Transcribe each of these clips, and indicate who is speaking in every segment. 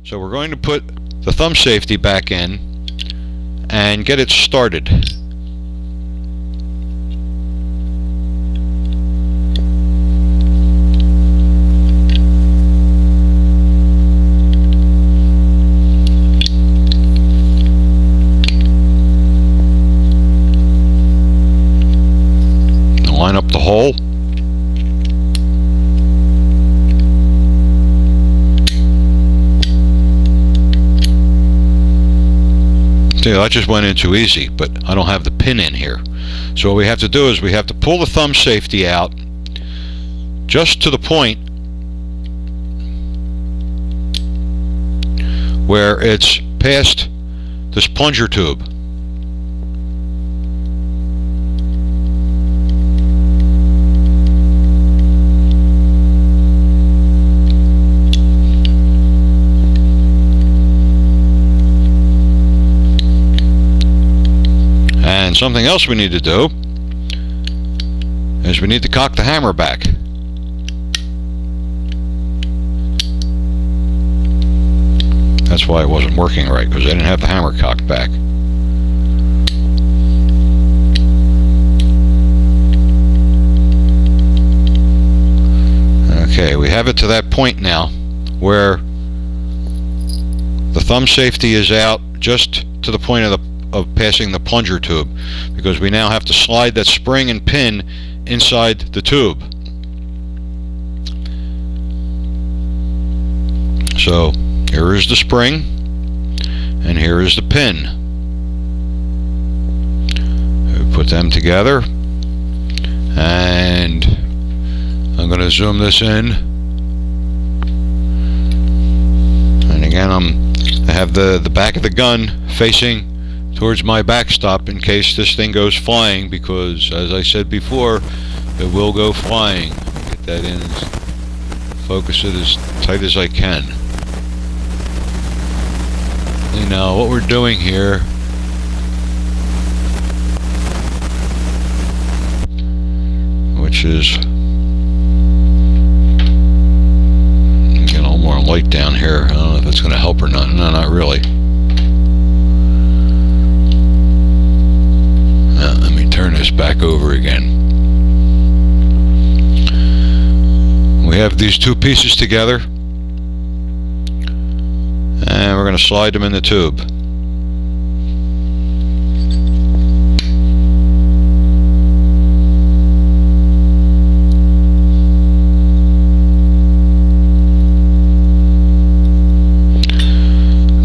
Speaker 1: So we're going to put the thumb safety back in and get it started. Line up the hole. See, that just went in too easy, but I don't have the pin in here. So what we have to do is we have to pull the thumb safety out just to the point where it's past this plunger tube. And something else we need to do is we need to cock the hammer back. That's why it wasn't working right, because I didn't have the hammer cocked back. Okay, we have it to that point now where the thumb safety is out just to the point of passing the plunger tube, because we now have to slide that spring and pin inside the tube. So here is the spring and here is the pin. We put them together, and I'm going to zoom this in, and again I have the back of the gun facing towards my backstop in case this thing goes flying, because as I said before, it will go flying. Get that in, focus it as tight as I can. And now what we're doing here which is get a little more light down here. I don't know if that's going to help or not. No, not really. Let me turn this back over again. We have these two pieces together, and we're going to slide them in the tube.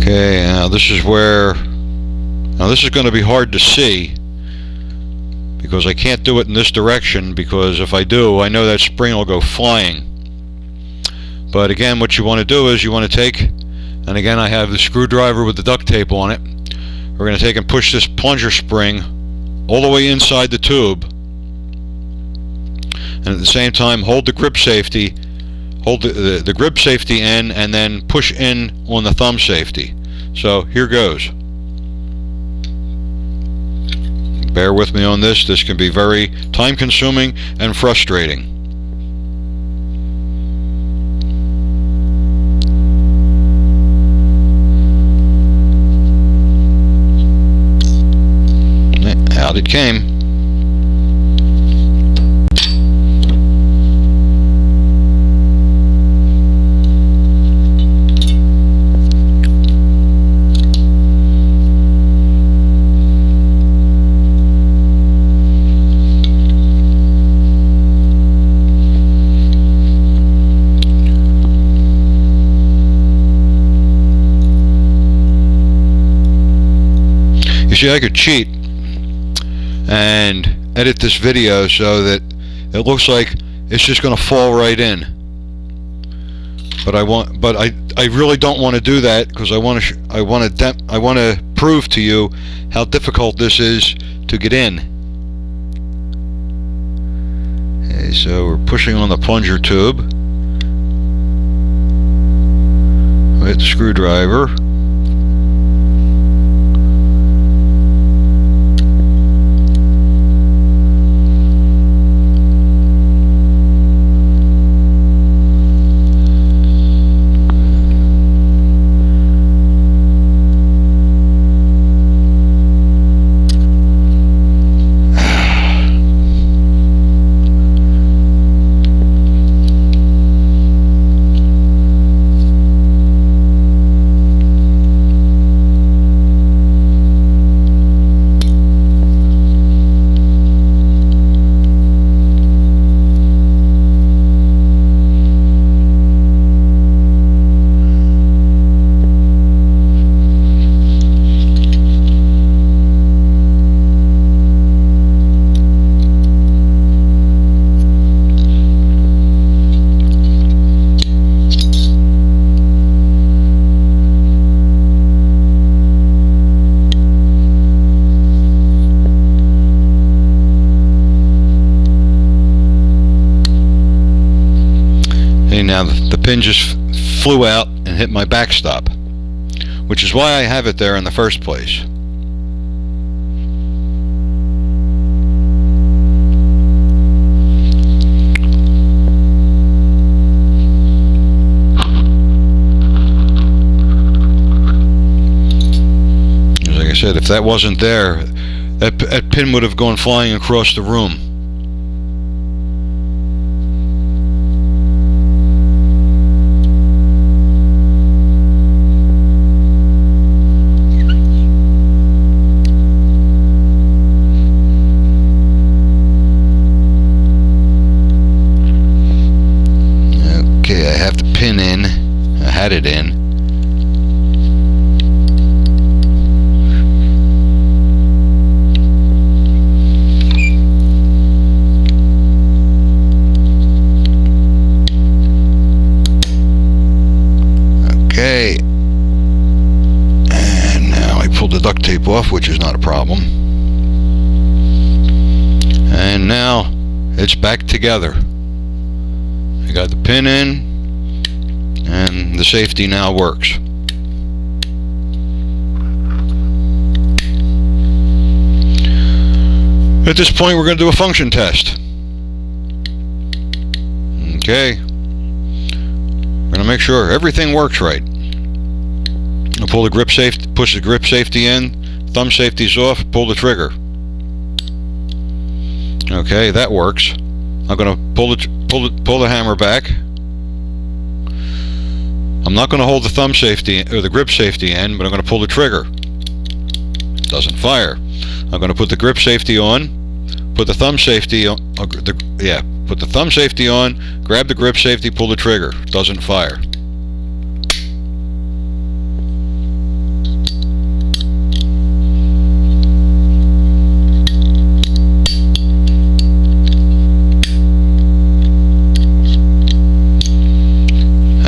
Speaker 1: Okay, now this is where, this is going to be hard to see because I can't do it in this direction, because if I do, I know that spring will go flying. But again, what you want to do is you want to take, and again I have the screwdriver with the duct tape on it, we're going to take and push this plunger spring all the way inside the tube, and at the same time hold the grip safety, hold the grip safety in, and then push in on the thumb safety. So here goes. Bear with me on this. This can be very time consuming and frustrating. Out it came. You see, I could cheat and edit this video so that it looks like it's just going to fall right in. But I really don't want to do that, because I want to prove to you how difficult this is to get in. Okay, so we're pushing on the plunger tube with the screwdriver. Hey, now the pin just flew out and hit my backstop, which is why I have it there in the first place. Like I said, if that wasn't there, that pin would have gone flying across the room. Okay, I have the pin in. I had it in. Okay, and now I pulled the duct tape off, which is not a problem. And now it's back together. I got the pin in, and the safety now works. At this point, we're going to do a function test. Okay. We're going to make sure everything works right. I'll pull the grip safety, push the grip safety in, thumb safety's off, pull the trigger. Okay, that works. I'm going to pull the hammer back. I'm not going to hold the thumb safety or the grip safety in, but I'm going to pull the trigger. It doesn't fire. I'm going to put the grip safety on, put the thumb safety on, put the thumb safety on, grab the grip safety, pull the trigger. It doesn't fire.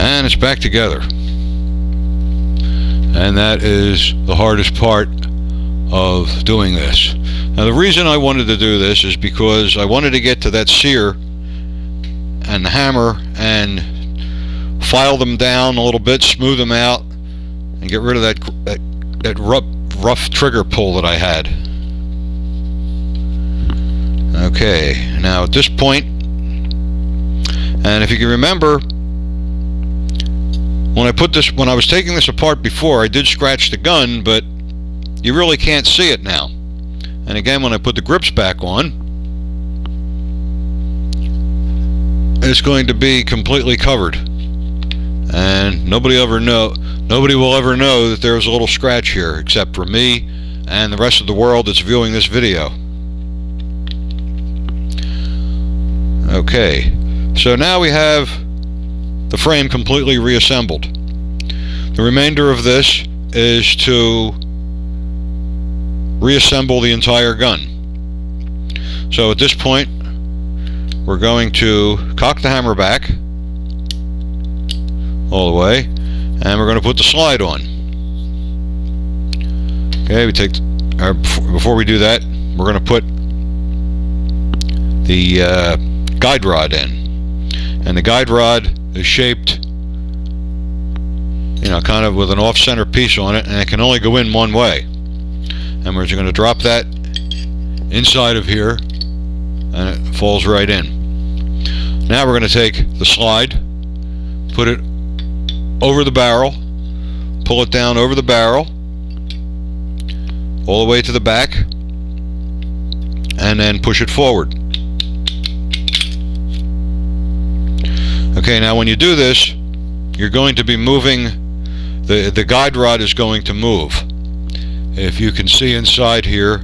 Speaker 1: And it's back together. And that is the hardest part of doing this. Now, the reason I wanted to do this is because I wanted to get to that sear and the hammer and file them down a little bit, smooth them out, and get rid of that rough trigger pull that I had. Okay, now at this point, and if you can remember, when I was taking this apart before, I did scratch the gun, but you really can't see it now. And again, when I put the grips back on, it's going to be completely covered, and nobody will ever know that there was a little scratch here, except for me and the rest of the world that's viewing this video. Okay, so now we have the frame completely reassembled. The remainder of this is to reassemble the entire gun. So at this point, we're going to cock the hammer back all the way, and we're going to put the slide on. Okay, before we do that, we're going to put the guide rod in, and the guide rod is shaped, kind of with an off-center piece on it, and it can only go in one way. And we're just going to drop that inside of here, and it falls right in. Now we're going to take the slide, put it over the barrel, pull it down over the barrel, all the way to the back, and then push it forward. Okay, now when you do this, you're going to be moving, the guide rod is going to move. If you can see inside here,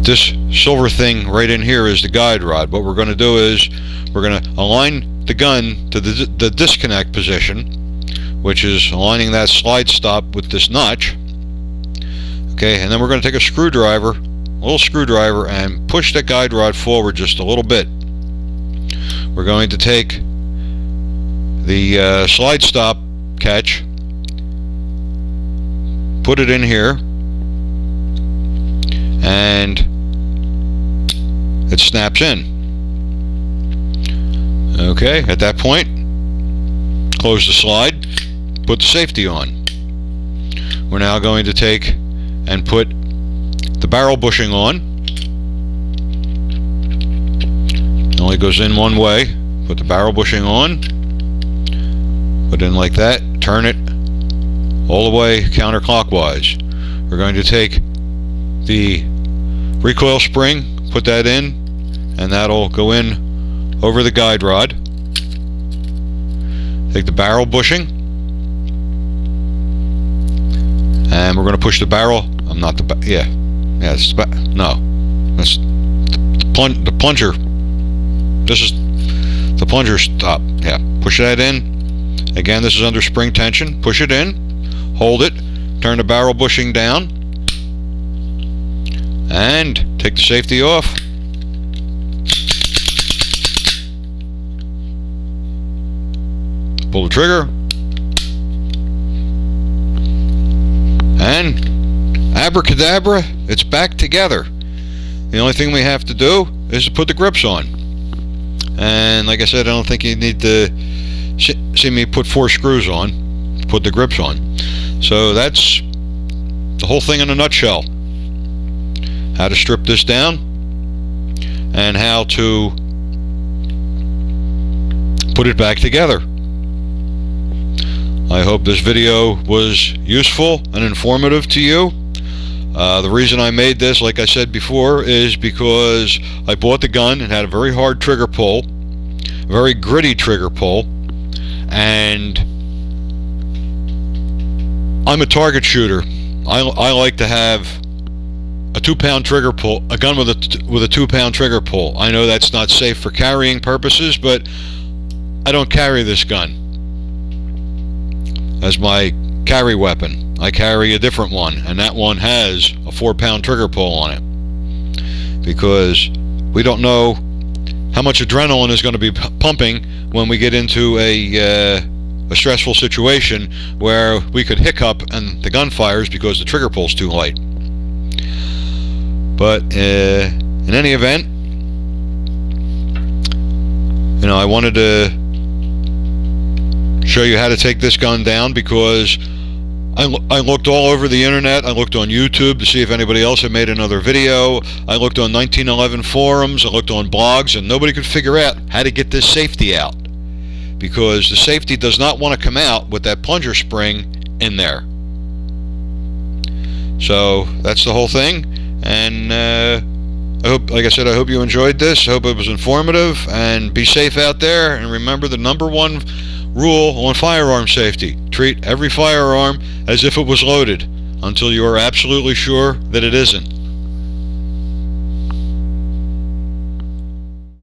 Speaker 1: this silver thing right in here is the guide rod. What we're going to do is we're going to align the gun to the disconnect position, which is aligning that slide stop with this notch. Okay, and then we're going to take a little screwdriver, and push that guide rod forward just a little bit. We're going to take the slide stop catch, put it in here, and it snaps in. Okay, at that point, close the slide, put the safety on. We're now going to take and put the barrel bushing on. It only goes in one way. Put the barrel bushing on, put it in like that, turn it all the way counterclockwise. We're going to take the recoil spring, put that in, and that'll go in over the guide rod. Take the barrel bushing, and we're going to push the barrel. That's the plunger. This is the plunger stop. Yeah, push that in. Again, this is under spring tension. Push it in, hold it, turn the barrel bushing down, and take the safety off. Pull the trigger, and abracadabra, it's back together. The only thing we have to do is to put the grips on. And like I said, I don't think you need to see me put 4 screws on to put the grips on. So that's the whole thing in a nutshell. How to strip this down and how to put it back together. I hope this video was useful and informative to you. The reason I made this, like I said before, is because I bought the gun and had a very hard trigger pull, very gritty trigger pull, and I'm a target shooter. I like to have a 2-pound trigger pull, a gun with a 2-pound trigger pull. I know that's not safe for carrying purposes, but I don't carry this gun as my carry weapon. I carry a different one, and that one has a 4-pound trigger pull on it, because we don't know how much adrenaline is going to be pumping when we get into a stressful situation where we could hiccup and the gun fires because the trigger pull's too light. But in any event, I wanted to show you how to take this gun down, because I looked all over the internet. I looked on YouTube to see if anybody else had made another video. I looked on 1911 forums. I looked on blogs, and nobody could figure out how to get this safety out, because the safety does not want to come out with that plunger spring in there. So that's the whole thing. And I hope, like I said, I hope you enjoyed this. I hope it was informative, and be safe out there. And remember the #1 rule on firearm safety: treat every firearm as if it was loaded until you are absolutely sure that it isn't.